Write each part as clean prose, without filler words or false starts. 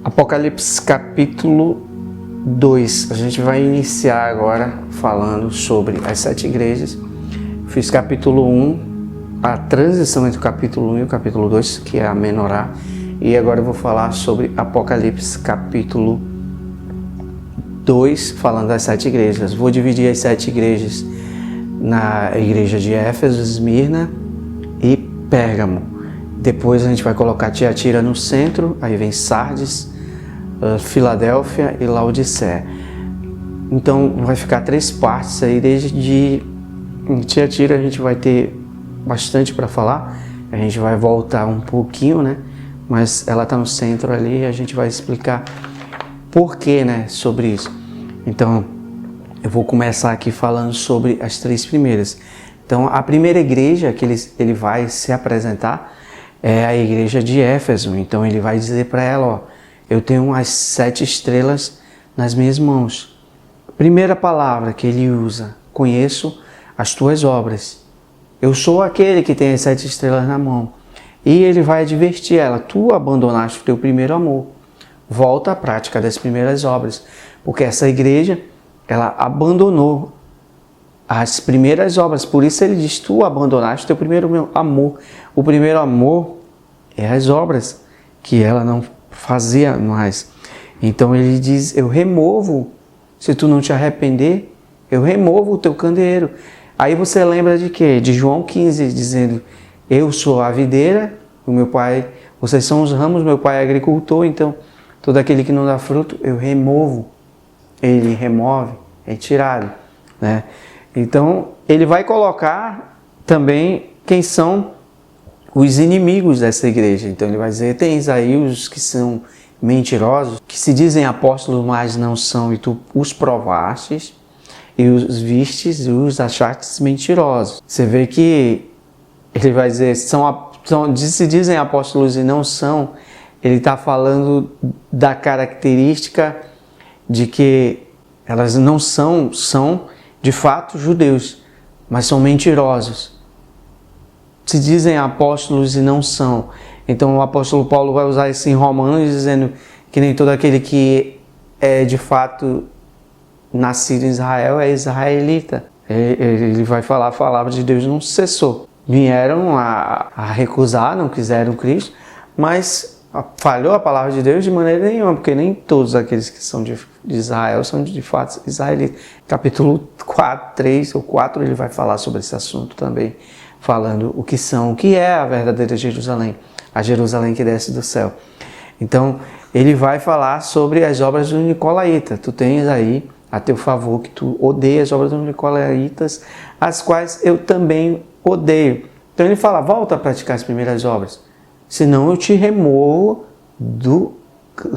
Apocalipse capítulo 2. A gente vai iniciar agora falando sobre as 7 igrejas. Fiz capítulo 1, a transição entre o capítulo 1 e o capítulo 2, que é a menorá. E agora eu vou falar sobre Apocalipse capítulo 2, falando das 7 igrejas. Vou dividir as 7 igrejas na igreja de Éfeso, Esmirna e Pérgamo. Depois a gente vai colocar Tiatira no centro, aí vem Sardes, Filadélfia e Laodiceia. Então vai ficar 3 partes aí, desde Tiatira a gente vai ter bastante para falar, a gente vai voltar um pouquinho, né? Mas ela está no centro ali e a gente vai explicar por que, né, sobre isso. Então eu vou começar aqui falando sobre as 3 primeiras. Então a primeira igreja que ele vai se apresentar é a igreja de Éfeso. Então ele vai dizer para ela, ó, eu tenho as 7 estrelas nas minhas mãos. Primeira palavra que ele usa, conheço as tuas obras. Eu sou aquele que tem as 7 estrelas na mão. E ele vai advertir ela, tu abandonaste o teu primeiro amor. Volta à prática das primeiras obras. Porque essa igreja, ela abandonou as primeiras obras. Por isso ele diz, tu abandonaste o teu primeiro amor. O primeiro amor é as obras que ela não fazia mais. Então ele diz, eu removo, se tu não te arrepender, eu removo o teu candeeiro. Aí você lembra de quê? De João 15, dizendo, eu sou a videira, o meu pai, vocês são os ramos, meu pai é agricultor, então todo aquele que não dá fruto, eu removo. Ele remove, é tirado, né? Então ele vai colocar também quem são os inimigos dessa igreja. Então ele vai dizer, tens aí os que são mentirosos, que se dizem apóstolos, mas não são, e tu os provastes, e os vistes e os achastes mentirosos. Você vê que ele vai dizer, se dizem apóstolos e não são, ele está falando da característica de que elas não são de fato judeus, mas são mentirosos. Se dizem apóstolos e não são. Então o apóstolo Paulo vai usar isso em Romanos, dizendo que nem todo aquele que é de fato nascido em Israel é israelita. Ele vai falar, a palavra de Deus não cessou. Vieram a recusar, não quiseram Cristo, mas falhou a palavra de Deus de maneira nenhuma, porque nem todos aqueles que são de Israel são de fato israelitas. Capítulo 4, 3 ou 4, ele vai falar sobre esse assunto também, falando o que é a verdadeira Jerusalém, a Jerusalém que desce do céu. Então, ele vai falar sobre as obras do Nicolaíta. Tu tens aí a teu favor que tu odeias as obras dos Nicolaitas, as quais eu também odeio. Então ele fala, volta a praticar as primeiras obras, senão eu te removo do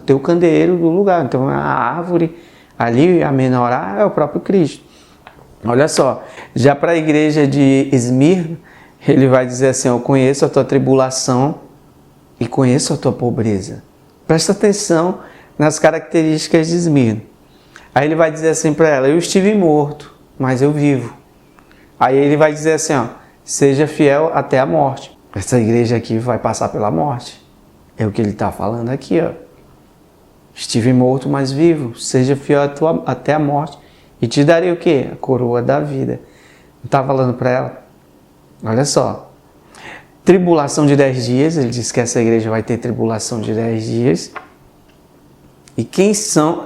teu candeeiro do lugar. Então a árvore ali, a menorá, é o próprio Cristo. Olha só, já para a igreja de Esmirna, ele vai dizer assim, eu conheço a tua tribulação e conheço a tua pobreza. Presta atenção nas características de Esmirna. Aí ele vai dizer assim para ela, eu estive morto, mas eu vivo. Aí ele vai dizer assim, ó, seja fiel até a morte. Essa igreja aqui vai passar pela morte. É o que ele está falando aqui, ó. Estive morto, mas vivo. Seja fiel até a morte. E te darei o quê? A coroa da vida. Não está falando para ela? Olha só. Tribulação de 10 dias. Ele diz que essa igreja vai ter tribulação de 10 dias. E quem são...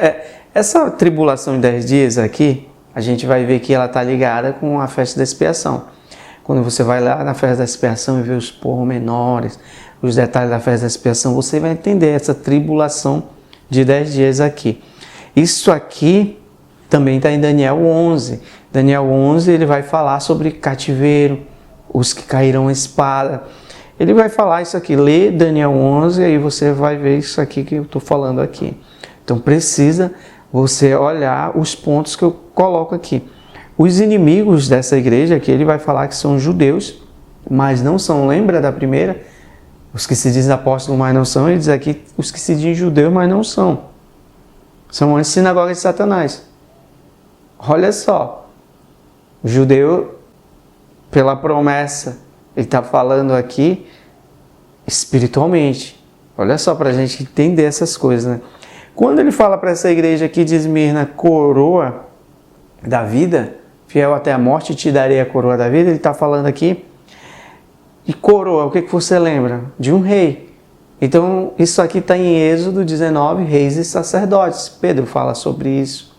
Essa tribulação de 10 dias aqui, a gente vai ver que ela está ligada com a festa da expiação. Quando você vai lá na festa da expiação e vê os pormenores, os detalhes da festa da expiação, você vai entender essa tribulação de 10 dias aqui. Isso aqui também está em Daniel 11. Daniel 11 ele vai falar sobre cativeiro, os que caíram a espada. Ele vai falar isso aqui, lê Daniel 11 e aí você vai ver isso aqui que eu estou falando aqui. Então precisa você olhar os pontos que eu coloco aqui. Os inimigos dessa igreja aqui, ele vai falar que são judeus, mas não são. Lembra da primeira? Os que se dizem apóstolos, mas não são. Ele diz aqui os que se dizem judeus, mas não são. São as sinagogas de Satanás. Olha só. O judeu, pela promessa, ele está falando aqui espiritualmente. Olha só, para a gente entender essas coisas, né? Quando ele fala para essa igreja aqui de Esmirna, coroa da vida, fiel até a morte, te darei a coroa da vida, ele está falando aqui. E coroa, o que você lembra? De um rei. Então, isso aqui está em Êxodo 19, reis e sacerdotes. Pedro fala sobre isso.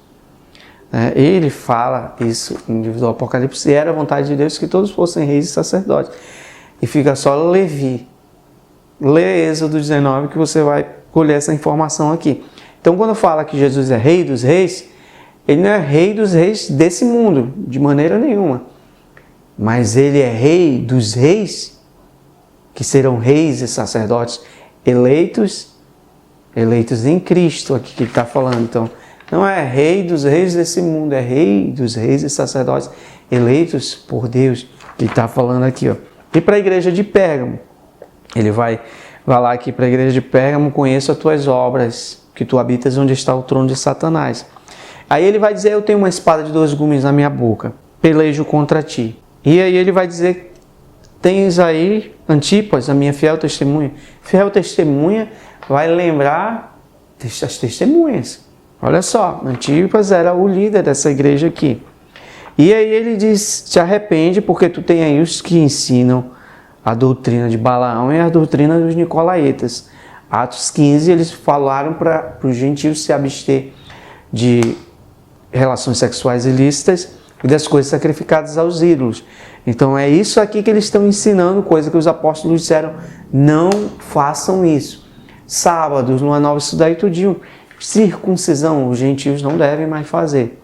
Ele fala isso em livro do Apocalipse, e era a vontade de Deus que todos fossem reis e sacerdotes. E fica só Levi. Lê Êxodo 19 que você vai colher essa informação aqui. Então, quando fala que Jesus é rei dos reis, ele não é rei dos reis desse mundo, de maneira nenhuma. Mas ele é rei dos reis, que serão reis e sacerdotes eleitos em Cristo, aqui que ele está falando. Então, não é rei dos reis desse mundo, é rei dos reis e sacerdotes eleitos por Deus, que ele está falando aqui. Ó. E para a igreja de Pérgamo, ele vai lá aqui para a igreja de Pérgamo, conheço as tuas obras, que tu habitas onde está o trono de Satanás. Aí ele vai dizer, eu tenho uma espada de 2 gumes na minha boca, pelejo contra ti. E aí ele vai dizer, tens aí Antipas, a minha fiel testemunha. Fiel testemunha vai lembrar das testemunhas. Olha só, Antipas era o líder dessa igreja aqui. E aí ele diz, te arrepende porque tu tem aí os que ensinam a doutrina de Balaão e a doutrina dos Nicolaitas. Atos 15, eles falaram para os gentios se abster de relações sexuais ilícitas e das coisas sacrificadas aos ídolos. Então é isso aqui que eles estão ensinando, coisa que os apóstolos disseram, não façam isso. Sábados, lua nova, isso daí tudinho. Circuncisão, os gentios não devem mais fazer.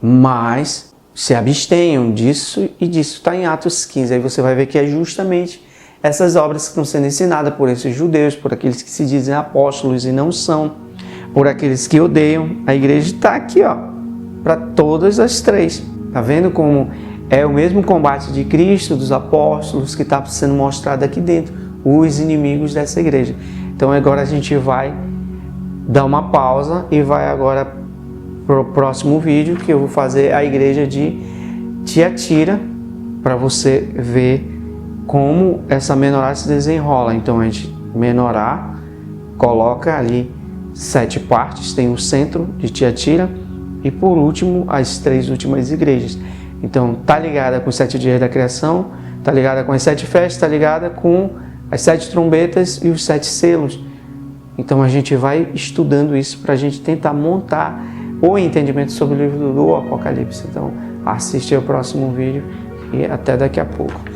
Mas se abstenham disso e disso. Está em Atos 15. Aí você vai ver que é justamente essas obras que estão sendo ensinadas por esses judeus, por aqueles que se dizem apóstolos e não são, por aqueles que odeiam. A igreja está aqui, ó, para todas as três. Tá vendo como é o mesmo combate de Cristo, dos apóstolos, que está sendo mostrado aqui dentro, os inimigos dessa igreja. Então agora a gente vai dar uma pausa e vai agora para o próximo vídeo, que eu vou fazer a igreja de Tiatira, para você ver como essa menorá se desenrola. Então a gente, menorá, coloca ali 7 partes, tem o centro de Tiatira e por último as 3 últimas igrejas. Então tá ligada com os 7 dias da criação, tá ligada com as 7 festas, tá ligada com as 7 trombetas e os 7 selos. Então a gente vai estudando isso para a gente tentar montar o entendimento sobre o livro do Apocalipse. Então assiste ao próximo vídeo e até daqui a pouco.